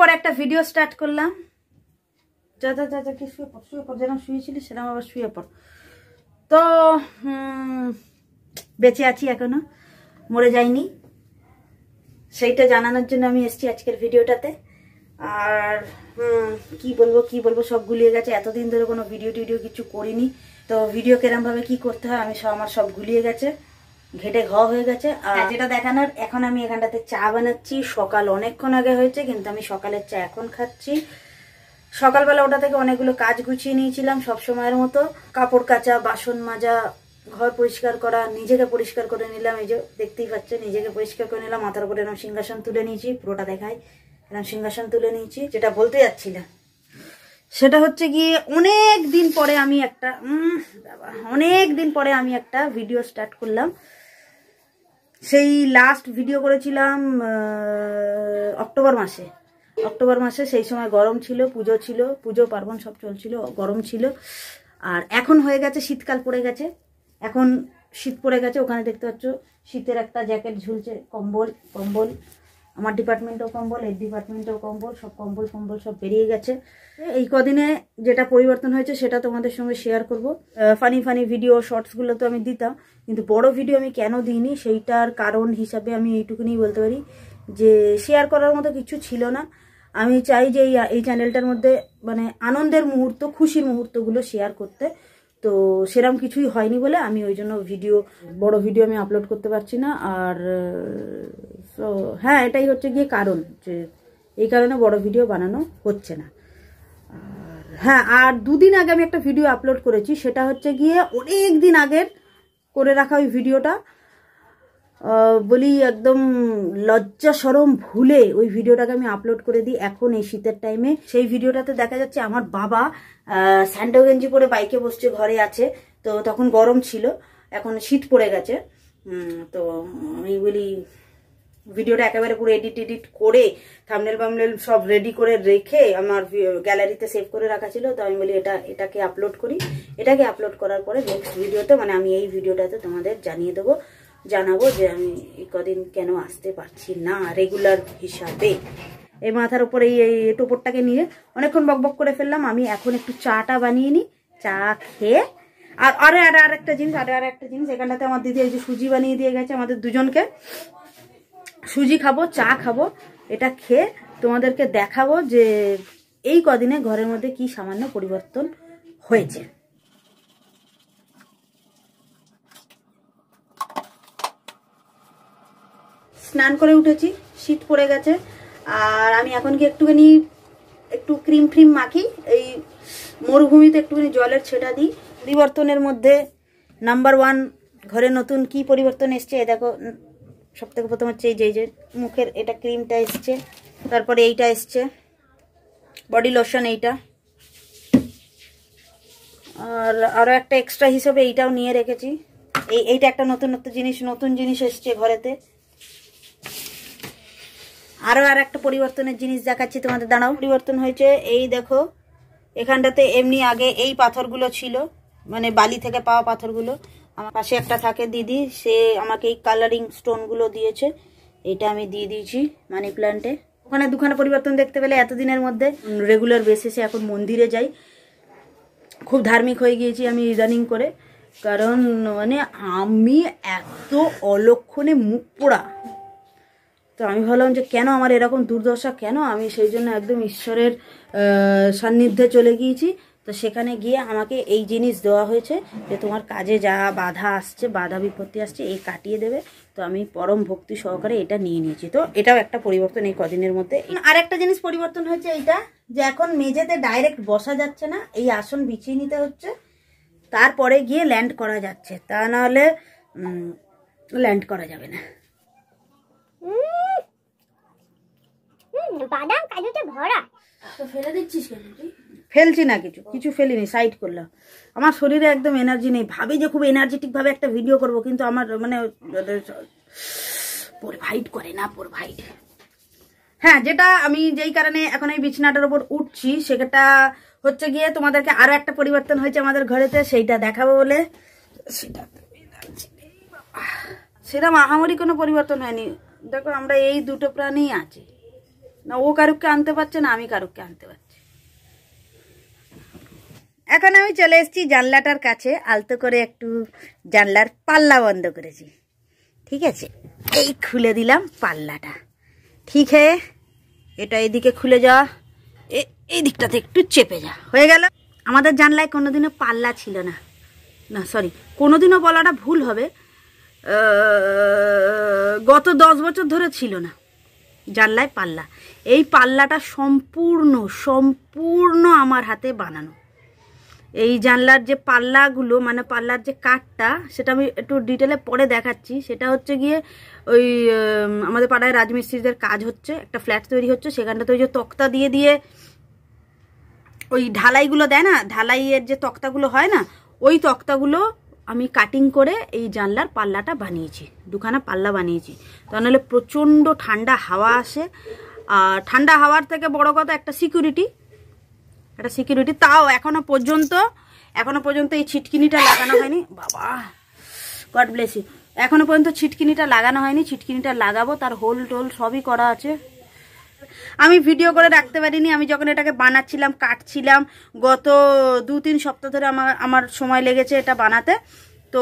পরে একটা video start করলাম। যা যা যা যা কি শুয়ে পড় যেরকম শুয়েছিলি সেরকম আবার শুয়ে পড়। তো বেঁচে আছি, এখনো মরে যাইনি, সেইটা জানানোর জন্য আমি এসেছি আজকের ভিডিওটাতে। আর কি বলবো সব গুলিয়ে গেছে। এতদিন ধরে কোনো ভিডিও টিডিও কিছু করিনি, তো ভিডিও কেরমভাবে কি করতে হয় আমি আমার সব গুলিয়ে গেছে, ঘেটে ঘ হয়ে গেছে। আর যেটা দেখানোর, এখন আমি এখানটাতে চা বানাচ্ছি। সকাল অনেকক্ষণ আগে হয়েছে, কিন্তু আমি সকালের চা এখন খাচ্ছি। সকালবেলা ওটা থেকে অনেকগুলো কাজ গুছিয়ে নিয়েছিলাম সব সময়ের মতো। কাপড় কাচা, বাসন মাজা, ঘর পরিষ্কার করা, নিজেকে পরিষ্কার করে নিলাম। এই যে দেখতেই পাচ্ছে, নিজেকে পরিষ্কার করে নিলাম। মাথার উপরে এরকম সিংহাসন তুলে নিয়েছি, পুরোটা দেখায়, এরকম সিংহাসন তুলে নিয়েছি। যেটা বলতে যাচ্ছিলাম সেটা হচ্ছে গিয়ে অনেক দিন পরে আমি একটা ভিডিও স্টার্ট করলাম। সেই লাস্ট ভিডিও করেছিলাম অক্টোবর মাসে। সেই সময় গরম ছিল, পুজো পার্বণ সব চলছিল, গরম ছিল। আর এখন হয়ে গেছে শীতকাল পড়ে গেছে, এখন শীত পড়ে গেছে। ওখানে দেখতে পাচ্ছ শীতের একটা জ্যাকেট ঝুলছে, কম্বল আমার ডিপার্টমেন্টেও কম্বল, এর ডিপার্টমেন্টেও কম্বল, সব কম্বল সব বেরিয়ে গেছে। এই কদিনে যেটা পরিবর্তন হয়েছে সেটা তোমাদের সঙ্গে শেয়ার করব। ফানি ভিডিও শর্টসগুলো তো আমি দিতাম, কিন্তু বড় ভিডিও আমি কেন দিইনি সেইটার কারণ হিসাবে আমি এইটুকুনি বলতে পারি যে শেয়ার করার মতো কিছু ছিল না। আমি চাই যে এই চ্যানেলটার মধ্যে মানে আনন্দের মুহূর্ত, খুশির মুহূর্তগুলো শেয়ার করতে। তো সেরকম কিছুই হয়নি বলে আমি ওই জন্য বড় ভিডিও আমি আপলোড করতে পারছি না। আর তো হ্যাঁ, এটাই হচ্ছে গিয়ে কারণ, যে এই কারণে বড় ভিডিও বানানো হচ্ছে না। আর হ্যাঁ, আর দুদিন আগে আমি একটা ভিডিও আপলোড করেছি, সেটা হচ্ছে গিয়ে অনেক দিন আগের করে রাখা ওই ভিডিওটা। বলি একদম লজ্জা শরম ভুলে ওই ভিডিওটাকে আমি আপলোড করে দিই এখন এই শীতের টাইমে। সেই ভিডিওটাতে দেখা যাচ্ছে আমার বাবা স্যান্ডো গেঞ্জি পরে বাইকে বসছে, ঘরে আছে। তো তখন গরম ছিল, এখন শীত পড়ে গেছে। তো আমি বলি ভিডিওটা একেবারে পুরো এডিট করে থাম্বনেল সব রেডি করে রেখে আমার গ্যালারিতে সেভ করে রাখা ছিল। তো আমি বলি এটাকে আপলোড করি। এটাকে আপলোড করার পরে নেক্সট ভিডিওতে, মানে আমি এই ভিডিওটাতে তোমাদের জানাবো যে আমি এই কদিন কেন আসতে পারছি না রেগুলার হিসাবে। এই মাথার উপরে এই টোপরটাকে নিয়ে অনেকক্ষণ বকবক করে ফেললাম। আমি এখন একটু চাটা বানিয়ে নিই, চা খেয়ে। আর একটা জিনিস এখানটাতে আমার দিদি এই যে সুজি বানিয়ে দিয়ে গেছে আমাদের দুজনকে। সুজি খাবো, চা খাবো, এটা খেয়ে তোমাদেরকে দেখাবো যে এই কদিনে ঘরের মধ্যে কি সামান্য পরিবর্তন হয়েছে। স্নান করে উঠেছি, শীত পড়ে গেছে। আর আমি এখন কি একটু ক্রিম মাখি, এই মরুভূমিতে একটুখানি জলের ছেটা দিই। পরিবর্তনের মধ্যে নাম্বার 1 ঘরে নতুন কি পরিবর্তন এসছে দেখো। সব থেকে প্রথম হচ্ছে এই যে মুখের এটা ক্রিমটা এসছে, তারপরে এইটা এসছে বডি লোশন এইটা, আর আরও একটা এক্সট্রা হিসেবে এইটাও নিয়ে রেখেছি। এইটা একটা নতুন জিনিস এসছে ঘরেতে। আরও একটা পরিবর্তনের জিনিস দেখাচ্ছি তোমাদের, দাঁড়াও। পরিবর্তন হয়েছে এই দেখো, এখানটাতে এমনি আগে এই পাথরগুলো ছিল, মানে বালি থেকে পাওয়া পাথরগুলো। আমার পাশে একটা থাকে দিদি, সে আমাকে এই কালারিং স্টোনগুলো দিয়েছে। এটা আমি দিয়ে দিয়েছি মানি প্ল্যান্টে। ওখানে দুখানা পরিবর্তন দেখতে পেলে এতদিনের মধ্যে। রেগুলার বেসিসে এখন মন্দিরে যাই, খুব ধার্মিক হয়ে গিয়েছি আমি ইদানিং করে। কারণ মানে আমি এত অলক্ষণে মুখ পোড়া, তো আমি ভাবলাম যে কেন আমার এরকম দুর্দশা, কেন আমি সেই জন্য একদম ঈশ্বরের সান্নিধ্যে চলে গিয়েছি। তো সেখানে গিয়ে আমাকে এই জিনিস দেওয়া হয়েছে যে তোমার কাজে যা বাধা আসছে, বাধা বিপত্তি আসছে, এই কাটিয়ে দেবে। তো আমি পরম ভক্তি সহকারে এটা নিয়ে নিয়েছি। তো এটাও একটা পরিবর্তন এই কদিনের মধ্যে। আর একটা জিনিস পরিবর্তন হয়েছে এইটা, যে এখন মেঝেতে ডাইরেক্ট বসা যাচ্ছে না, এই আসন বিছিয়ে নিতে হচ্ছে, তারপরে গিয়ে ল্যান্ড করা যাচ্ছে, তা নাহলে ল্যান্ড করা যাবে না। বাদাম কাজুতে ভরা, তো ফেলে দিচ্ছিস কেন তুই? ফেলছি না, কিছু ফেলিনি, সাইড করলাম। আমার শরীরে একদম এনার্জি নেই। ভাবি যে খুব এনার্জেটিক ভাবে একটা ভিডিও করব, কিন্তু আমার মানে প্রোভাইড করে না। হ্যাঁ, যেটা আমি যেই কারণে এখন এই বিছানাটার উপর উঠছি, সেটা হচ্ছে গিয়ে তোমাদেরকে আরো একটা পরিবর্তন হয়েছে আমাদের ঘরেতে, সেইটা দেখাবো বলে। সেটা মহামারী কোনো পরিবর্তন হয়নি। দেখো আমরা এই দুটো প্রাণী আছি, না ও কারুককে আনতে পারছে না আমি কারুককে আনতে পারছি। এখন আমি চলে এসেছি জানলাটার কাছে, আলতো করে একটু জানলার পাল্লা বন্ধ করেছি। ঠিক আছে, এই খুলে দিলাম পাল্লাটা। ঠিক হয়ে এটা এদিকে খুলে যাওয়া, এই দিকটাতে একটু চেপে যা, হয়ে গেল। আমাদের জানলায় কোনোদিনও পাল্লা ছিল না, না সরি কোনোদিনও বলাটা ভুল হবে, গত 10 বছর ধরে ছিল না জানলায় পাল্লা। এই পাল্লাটা সম্পূর্ণ আমার হাতে বানানো। এই জানলার যে পাল্লাগুলো মানে পাল্লার যে কাঠটা, সেটা আমি একটু ডিটেলে পরে দেখাচ্ছি। সেটা হচ্ছে গিয়ে ওই আমাদের পাড়ায় রাজমিস্ত্রিদের কাজ হচ্ছে, একটা ফ্ল্যাট তৈরি হচ্ছে, সেখানটাতে ওই যে তক্তা দিয়ে দিয়ে ওই ঢালাইগুলো দেয় না, ঢালাইয়ের যে তক্তাগুলো হয় না, ওই তক্তাগুলো আমি কাটিং করে এই জানলার পাল্লাটা বানিয়েছি, দুখানা পাল্লা বানিয়েছি। তা নাহলে প্রচণ্ড ঠান্ডা হাওয়া আসে, আর ঠান্ডা হাওয়ার থেকে বড় কথা একটা সিকিউরিটি, তাও এখনো পর্যন্ত এই ছিটকিনিটা লাগানো হয়নি। বাবা গড ব্লেস ইউ। এখনো পর্যন্ত ছিটকিনিটা লাগানো হয়নি, ছিটকিনিটা লাগাবো, তার হোল টোল সবই করা আছে। আমি ভিডিও করে রাখতে পারিনি, আমি যখন এটাকে বানাচ্ছিলাম, কাটছিলাম, গত 2-3 সপ্তাহ ধরে আমার সময় লেগেছে এটা বানাতে। তো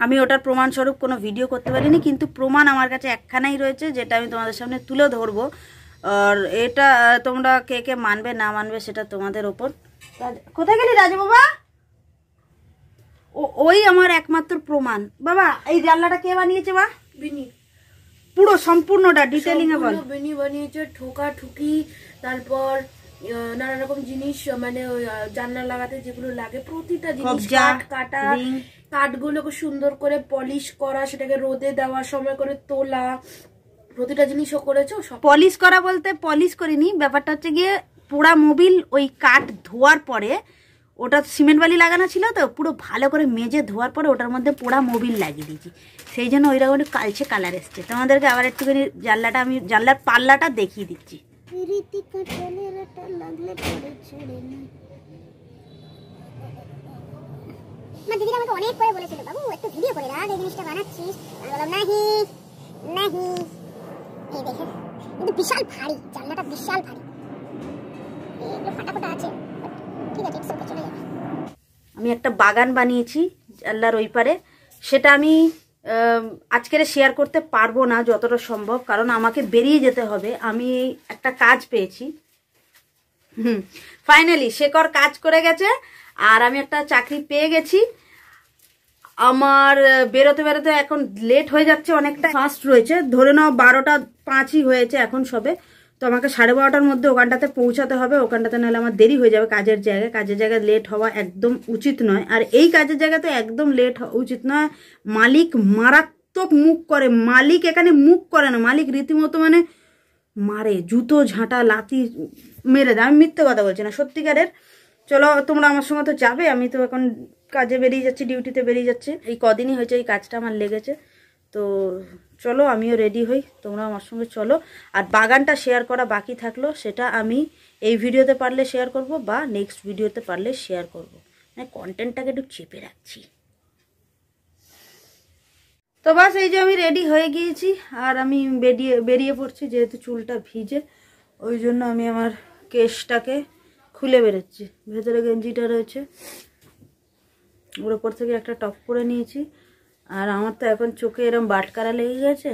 আমি ওটার প্রমাণস্বরূপ কোনো ভিডিও করতে পারিনি, কিন্তু প্রমাণ আমার কাছে একখানাই রয়েছে, যেটা আমি তোমাদের সামনে তুলে ধরবো। আর এটা তোমরা কে কে মানবে না মানবে সেটা তোমাদের ওপর। কোথায় গেলি রাজু বাবা? ওই আমার একমাত্র প্রমাণ। বাবা এই জানলাটা কে বানিয়েছে? বা বিনি, পুরো সম্পূর্ণটা ডিটেইলিং এ বল। বিনি বানিয়েছে, ঠোকা ঠুকি, তারপর নানা রকম জিনিস, মানে জানলা লাগাতে যেগুলো লাগে প্রতিটা জিনিস, কাঠ কাটা, কাঠগুলোকে সুন্দর করে পলিশ করা, সেটাকে রোদে দেওয়া, সময় করে তোলা, প্রতিটা জিনিসও করেছো। পলিশ করা বলতে পলিশ করিনি, ব্যাপারটা হচ্ছে গিয়ে পোড়া মোবিল, ওই কাঠ ধোয়ার পরে, ওটা সিমেন্ট বালি লাগানো ছিল তো, পুরো ভালো করে মেজে ধোয়ার পরে ওটার মধ্যে পোড়া মোবিল লাগিয়ে দিয়েছি, সেই জন্য ওইরকম একটু কালচে কালার এসছে। তোমাদেরকে আবার একটুখানি আমি জানলার পাল্লাটা দেখিয়ে দিচ্ছি। দিদি আমাকে অনেক করে বলেছিল, বাবু একটু ভিডিও করে রাখ, এই জিনিসটা বানাচ্ছিস। আমি বললাম নাহি নাহি। এই দেখেন, কিন্তু বিশাল ভারী জানলাটা, বিশাল ভারী, এগুলো ফাটা আছে। ঠিক আছে, ইটস ওকে, চলে যাবে। আমি একটা বাগান বানিয়েছি জানলার ওই পারে, সেটা আমি আজকের শেয়ার করতে পারবো না যতটা সম্ভব, কারণ আমাকে বেরিয়ে যেতে হবে। আমি একটা কাজ পেয়েছি, ফাইনালি শেখর কাজ করে গেছে, আর আমি একটা চাকরি পেয়ে গেছি। আমার বেরোতে বেরোতে এখন লেট হয়ে যাচ্ছে, অনেকটা ফাস্ট রয়েছে, ধরে নাও 12টা 5ই হয়েছে এখন সবে। তো আমাকে 12:30টার মধ্যে ওখানটাতে পৌঁছাতে হবে, ওখানটাতে নাহলে আমার দেরি হয়ে যাবে। কাজের জায়গায় লেট হওয়া একদম উচিত নয়, আর এই কাজের জায়গাতে একদম লেট হওয়া উচিত নয়। মালিক মারাত্মক মুখ করে, মালিক এখানে মুখ করে না, মালিক রীতিমতো মানে মারে, জুতো ঝাঁটা লাথি মেরে দেয়। আমি মিথ্যে কথা বলছি না, সত্যিকারের। চলো তোমরা আমার সঙ্গে তো যাবে, আমি তো এখন কাজে বেরিয়ে যাচ্ছি, ডিউটিতে বেরিয়ে যাচ্ছি। এই কদিনই হয়েছে এই কাজটা আমার লেগেছে, তো চলো আমিও রেডি হই, তোমরা আমার সঙ্গে চলো। আর বাগানটা শেয়ার করা বাকি থাকলো, সেটা আমি এই ভিডিওতে পারলে শেয়ার করব, বা নেক্সট ভিডিওতে পারলে শেয়ার করব, মানে কন্টেন্টটাকে একটু চেপে রাখছি। তো বাস এই যে আমি রেডি হয়ে গিয়েছি, আর আমি বেরিয়ে পড়ছি, যেহেতু চুলটা ভিজে, ওই জন্য আমি আমার কেশটাকে খুলে বেরোচ্ছি। ভেতরে গেঞ্জিটা রয়েছে, ওর ওপর থেকে একটা টপ পরে নিয়েছি। আর আমার তো এখন চোখে এরম বাটকারা লেগে গেছে,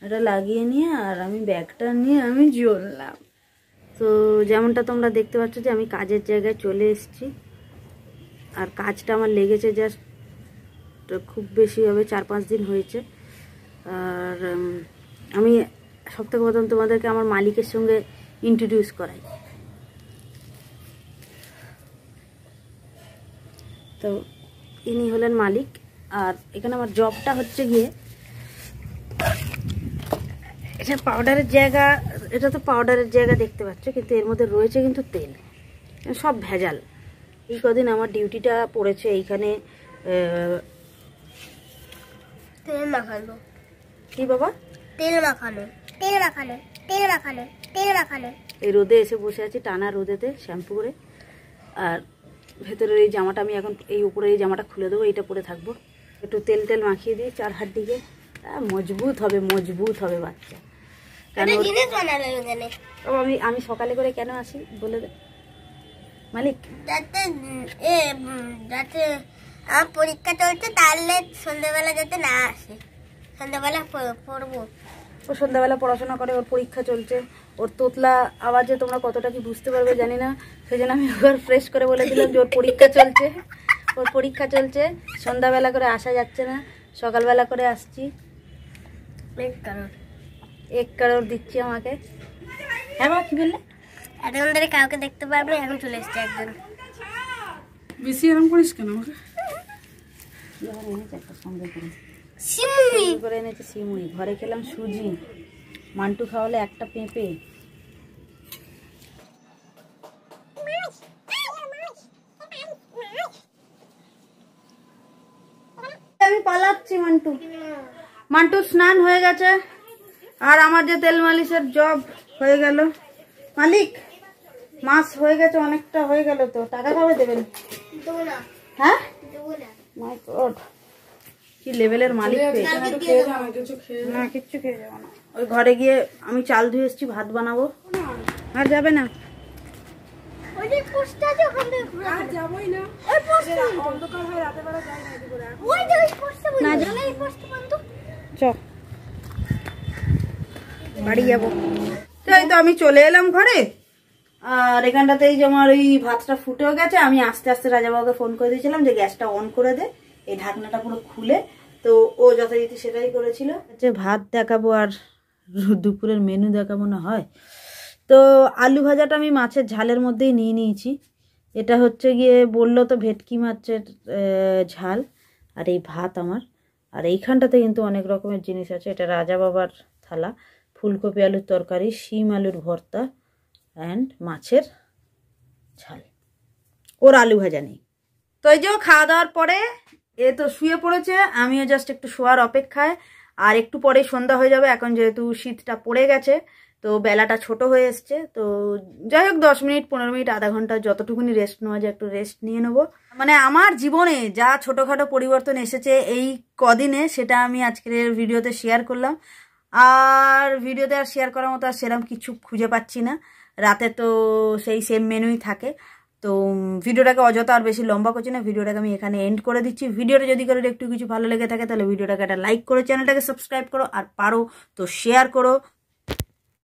এটা লাগিয়ে নিয়ে আর আমি ব্যাগটা নিয়ে আমি জ্বললাম। তো যেমনটা তোমরা দেখতে পাচ্ছ যে আমি কাজের জায়গায় চলে এসেছি, আর কাজটা আমার লেগেছে জাস্ট খুব বেশি হবে 4-5 দিন হয়েছে। আর আমি সবথেকে প্রথম তোমাদেরকে আমার মালিকের সঙ্গে ইন্ট্রোডিউস করাই। তো ইনি হলেন মালিক, আর এখানে আমার জবটা হচ্ছে গিয়ে, এটা পাউডারের জায়গা, এটা তো পাউডারের জায়গা দেখতে পাচ্ছ, কিন্তু এর মধ্যে রয়েছে কিন্তু তেল, সব ভেজাল। এই কদিন আমার ডিউটিটা পড়েছে এইখানে। তেল মাখানো। কি বাবা? তেল মাখানো, তেল মাখানো, তেল মাখানো, তেল মাখানো। এই রোদে এসে বসে আছি, টানা রোদেতে শ্যাম্পু করে। আর ভেতরের এই জামাটা আমি এখন, এই উপরে এই জামাটা খুলে দেবো, এইটা পরে থাকবো। একটু তেল মাখিয়ে দিই 4 হাত দিকে, মজবুত হবে বাচ্চা। আমি সকালে করে কেন আসি বলে দে মালিক। যাতে আমার পরীক্ষা চলছে, তাহলে সন্ধ্যাবেলা যাতে না আসে, সন্ধ্যাবেলা পড়বো। ও সন্ধ্যাবেলা পড়াশোনা করে, ওর পরীক্ষা চলছে, ওর তোতলা আওয়াজে তোমরা কতটা কি বুঝতে পারবে জানি না, সেই জন্য আমি ওর ফ্রেশ করে বলেছিলাম যে ওর পরীক্ষা চলছে, ওর পরীক্ষা চলছে, সন্ধ্যাবেলা করে আসা যাচ্ছে না, সকালবেলা করে আসছি। 1 কারোর দিচ্ছি আমাকে। হ্যাঁ বাবা কি বললে? এতক্ষণ ধরে কাউকে দেখতে পারবে, এখন চলে এসছে একজন। বেশি এরকম করিস কেন আমাকে? এনেছে একটা সঙ্গে করে সিমুই করে এনেছে সিমুই, ঘরে খেলাম সুজি, মান্টু খাওয়ালে একটা পেঁপে। আমি পালাচ্ছি মান্টু। মান্টু স্নান হয়ে গেছে, আর আমার যে তেল মালিশের জব হয়ে গেল। মালিক মাছ হয়ে গেছে, অনেকটা হয়ে গেল, তো টাকা কবে দেবেন? হ্যাঁ মাই গড, কি লেভেলের মালিক পেয়েছে। না কিচ্ছু খেয়ে যাবো না, ওই ঘরে গিয়ে আমি চাল ধুয়ে এসেছি, ভাত বানাবো। আর যাবে না? বাড়ি যাবো। তাই তো আমি চলে এলাম ঘরে, আর এখানটাতেই যে আমার ওই ভাতটা ফুটেও গেছে। আমি আস্তে আস্তে রাজাবাবুকে ফোন করে দিয়েছিলাম যে গ্যাসটা অন করে দে, এই ঢাকনাটা পুরো খুলে, তো ও যথারীতি সেটাই করেছিল। যে ভাত দেখাবো আর দুপুরের মেনু দেখাবো না হয়। তো আলু ভাজাটা আমি মাছের ঝালের মধ্যেই নিয়ে নিয়েছি। এটা হচ্ছে গিয়ে বললো তো ভেটকি মাছের ঝাল, আর এই ভাত আমার। আর এইখানটাতে কিন্তু অনেক রকমের জিনিস আছে। এটা রাজা বাবার থালা, ফুলকপি আলুর তরকারি, শিম আলুর ভর্তা অ্যান্ড মাছের ঝাল। ওর আলু ভাজা নেই। তো এই যে খাওয়া দাওয়ার পরে এ তো শুয়ে পড়েছে, আমিও জাস্ট একটু শোয়ার অপেক্ষায়। আর একটু পরে সন্ধ্যা হয়ে যাবে, এখন যেহেতু শীতটা পড়ে গেছে, তো বেলাটা ছোট হয়ে এসছে। তো যাই হোক 10 মিনিট 15 মিনিট আধা ঘন্টা যতটুকুনি রেস্ট নেওয়া যায় একটু রেস্ট নিয়ে নেবো। মানে আমার জীবনে যা ছোটোখাটো পরিবর্তন এসেছে এই কদিনে, সেটা আমি আজকের ভিডিওতে শেয়ার করলাম। আর ভিডিওতে আর শেয়ার করার মতো আর সেরকম কিছু খুঁজে পাচ্ছি না। রাতে তো সেই সেম মেনুই থাকে। তো ভিডিওটাকে অযথা আর বেশি লম্বা করছি না, ভিডিওটাকে আমি এখানে এন্ড করে দিচ্ছি। ভিডিওটা যদি করে একটু কিছু ভালো লেগে থাকে তাহলে ভিডিওটাকে একটা লাইক করো, চ্যানেলটাকে সাবস্ক্রাইব করো, আর পারো তো শেয়ার করো।